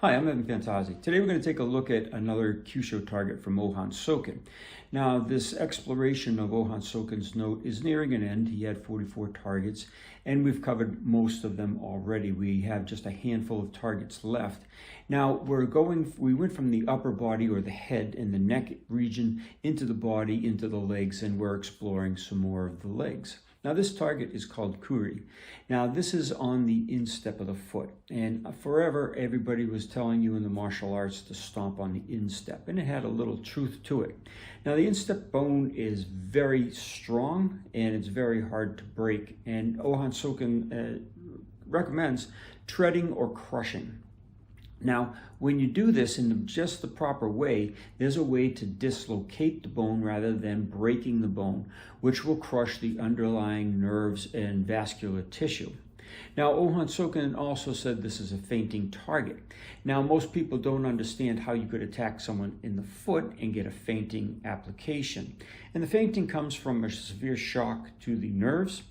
Hi, I'm Pantazi. Today we're going to take a look at another Kyusho target from Ohan Soken. Now, this exploration of Ohan Soken's note is nearing an end. He had 44 targets, and we've covered most of them already. We have just a handful of targets left. Now, we went from the upper body or the head and the neck region into the body, into the legs, and we're exploring some more of the legs. Now, this target is called Koori. Now, this is on the instep of the foot. And forever, everybody was telling you in the martial arts to stomp on the instep. And it had a little truth to it. Now, the instep bone is very strong and it's very hard to break. And Ohan Soken recommends treading or crushing. Now, when you do this in just the proper way, there's a way to dislocate the bone rather than breaking the bone, which will crush the underlying nerves and vascular tissue. Now, Ohan Soken also said this is a fainting target. Now, most people don't understand how you could attack someone in the foot and get a fainting application. And the fainting comes from a severe shock to the nerves,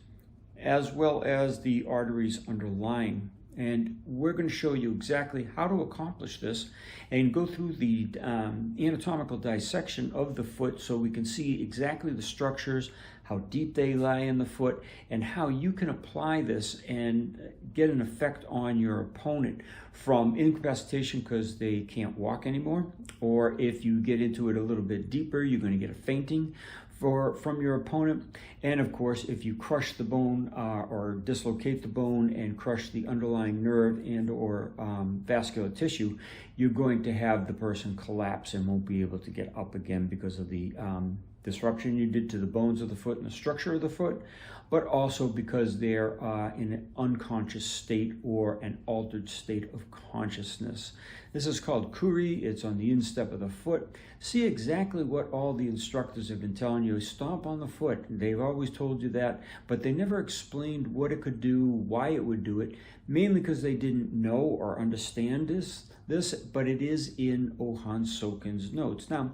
as well as the arteries underlying. And we're going to show you exactly how to accomplish this and go through the anatomical dissection of the foot so we can see exactly the structures, how deep they lie in the foot, and how you can apply this and get an effect on your opponent from incapacitation because they can't walk anymore, or if you get into it a little bit deeper, you're going to get a fainting from your opponent. And of course, if you crush the bone or dislocate the bone and crush the underlying nerve and or vascular tissue, you're going to have the person collapse and won't be able to get up again because of the disruption you did to the bones of the foot and the structure of the foot, but also because they're in an unconscious state or an altered state of consciousness. This is called Koori. It's on the instep of the foot. See exactly what all the instructors have been telling you. Stomp on the foot. They've always told you that, but they never explained what it could do, why it would do it, mainly because they didn't know or understand this, but it is in Ohan Soken's notes. Now,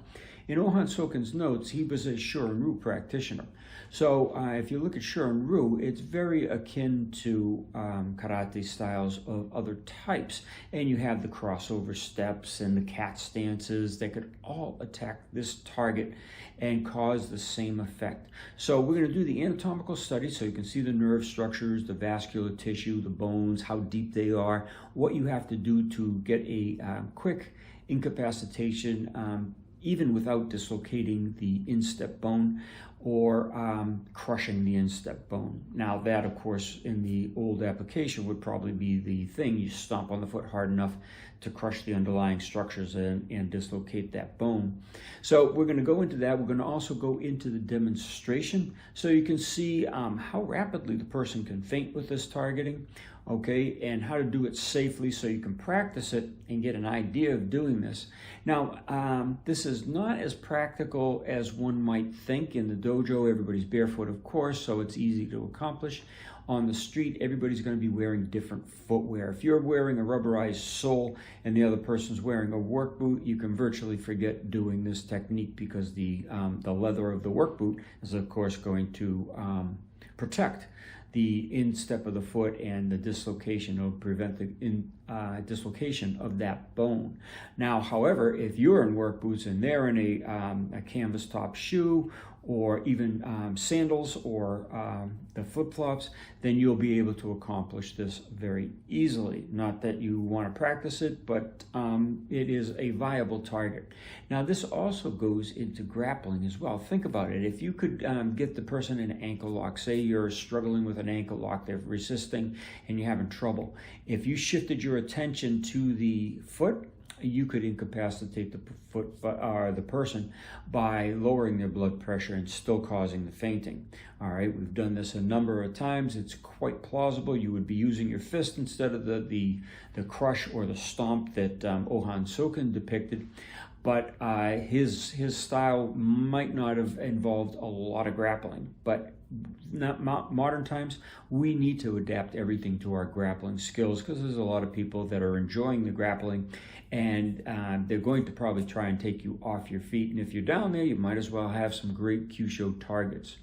in Ohan Soken's notes, he was a Shorin-ryu practitioner. So if you look at Shorin-ryu, it's very akin to karate styles of other types. And you have the crossover steps and the cat stances that could all attack this target and cause the same effect. So we're going to do the anatomical study so you can see the nerve structures, the vascular tissue, the bones, how deep they are, what you have to do to get a quick incapacitation even without dislocating the instep bone or crushing the instep bone. Now that, of course, in the old application would probably be the thing. You stomp on the foot hard enough to crush the underlying structures and dislocate that bone. So we're going to go into that. We're going to also go into the demonstration so you can see how rapidly the person can faint with this targeting, okay, and how to do it safely so you can practice it and get an idea of doing this. Now, this is not as practical as one might think. In the dojo, everybody's barefoot, of course, so it's easy to accomplish. On the street, everybody's going to be wearing different footwear. If you're wearing a rubberized sole and the other person's wearing a work boot, you can virtually forget doing this technique because the leather of the work boot is, of course, going to protect the instep of the foot and the dislocation or prevent the dislocation of that bone. Now, however, if you're in work boots and they're in a canvas top shoe or even sandals or the flip-flops, then you'll be able to accomplish this very easily. Not that you want to practice it, but it is a viable target. Now, this also goes into grappling as well. Think about it. If you could get the person in an ankle lock, say you're struggling with an ankle lock, they're resisting and you're having trouble. If you shifted your attention to the foot, you could incapacitate the person by lowering their blood pressure and still causing the fainting. All right, we've done this a number of times. It's quite plausible. You would be using your fist instead of the the crush or the stomp that Ohan Soken depicted. But his style might not have involved a lot of grappling. But modern times, we need to adapt everything to our grappling skills, because there's a lot of people that are enjoying the grappling, and they're going to probably try and take you off your feet. And if you're down there, you might as well have some great Kyusho targets.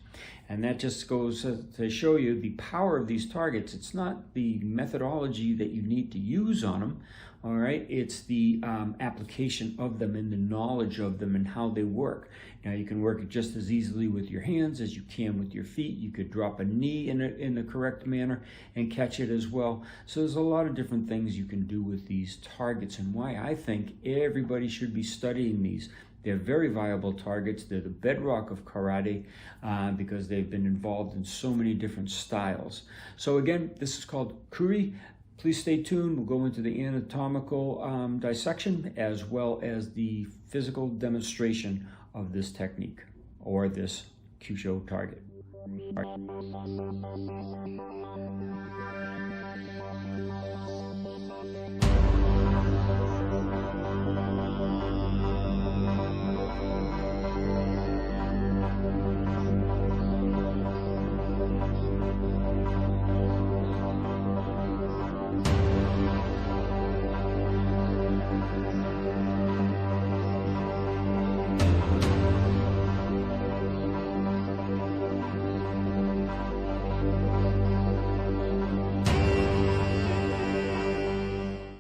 And that just goes to show you the power of these targets. It's not the methodology that you need to use on them, all right? It's the application of them and the knowledge of them and how they work. Now, you can work it just as easily with your hands as you can with your feet. You could drop a knee in the correct manner and catch it as well. So there's a lot of different things you can do with these targets, and why I think everybody should be studying these. They're very viable targets. They're the bedrock of karate because they've been involved in so many different styles. So again, this is called Koori. Please stay tuned. We'll go into the anatomical dissection as well as the physical demonstration of this technique or this Kyusho target. All right.